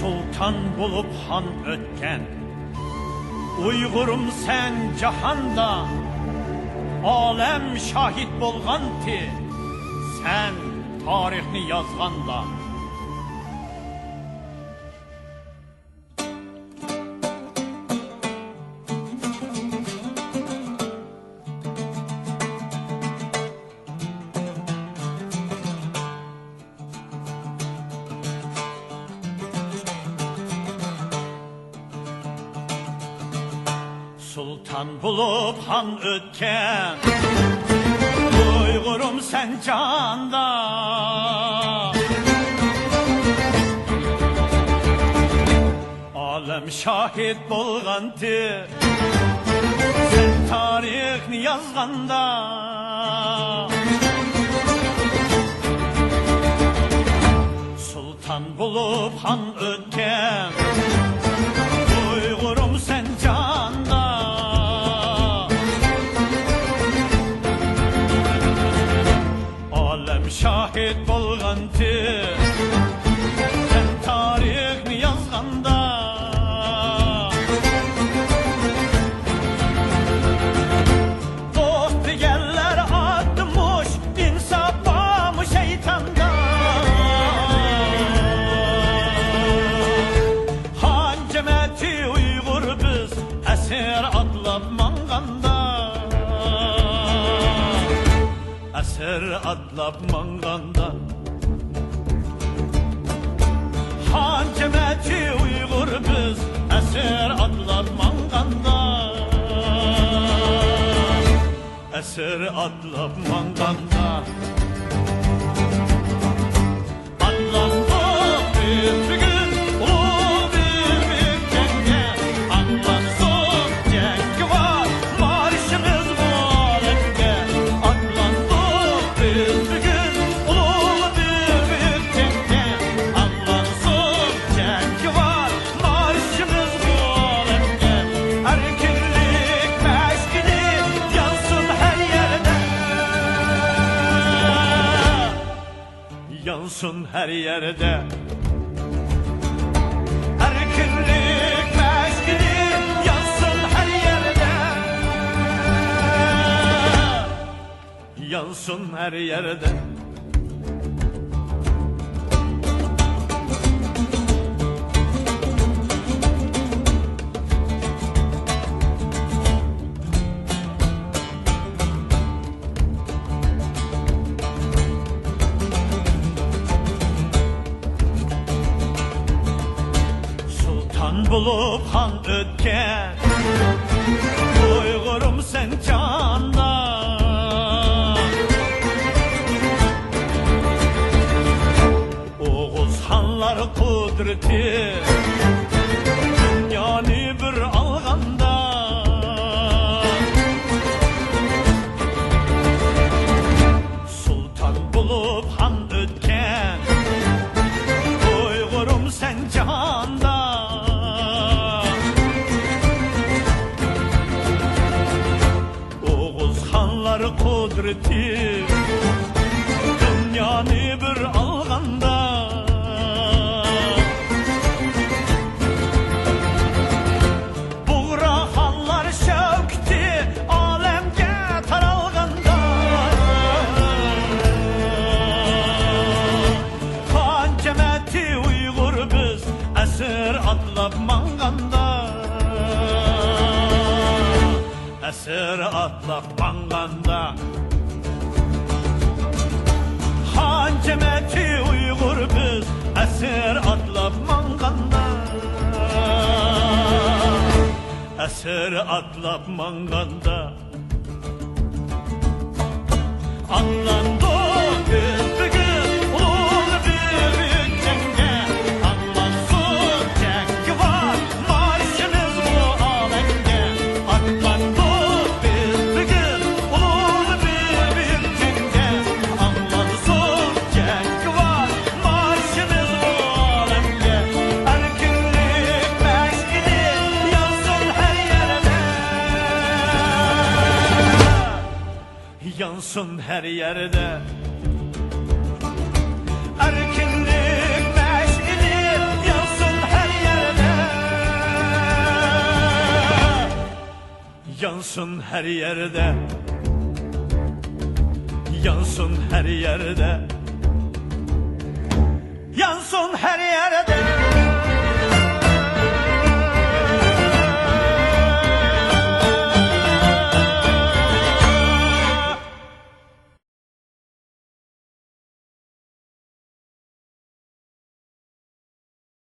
Sultan bulup han ötken Uygurum sen cahanda Alem şahit bolğanti Sen tarixni yazganda Sultan bulup han ötken Uygurum sen canda Alem şahit bolğanti Sen tarixni yazganda Sultan bulup han ötken Uygurum sen canda Şahit bolğanti Sen tarixni yazganda Dost digerler atmış insafba mı şeytanda Han cemeti Uygur biz esir atlap manganda Esir atlap manganda Han cemeti Uygur biz Esir atlap manganda Esir atlap manganda Atlandık bir gün ulu bir cenge Atlansın cengi var marşımız bu alemde Atlandık bir gün ulu bir cenge Atlansın cengi var marşımız bu alemde Erkinlik meşgili yansın her yerde Yansın her yerde Erkinlik meşgili yansın her yerde Yansın her yerde Sultan bulup han ötken Uygurum sen canda Oğuz hanlar kudreti Dünyanı bir alganda Sultan bulup han ötken Uygurum sen canda Oğuz hanlar kudreti Dünyanı bir alganda Buğra hanlar şevkti alemge taralganda Han cemeti Uygur biz esir atlap manganda Esir atlap manganda Han cemeti Uygur biz esir atlap manganda Esir atlap manganda Atlandık biz bugün ulu bir cenge Atlansın cengi var marşımız bu alemde Atlandık biz bugün ulu bir cenge Atlansın cengi var marşımız bu alemde Erkinlik meşgili yansın her yerde Yansın her yerde Erkinlik meşgili yansın her Yansın her yerde, yansın her yerde, yansın her yerde.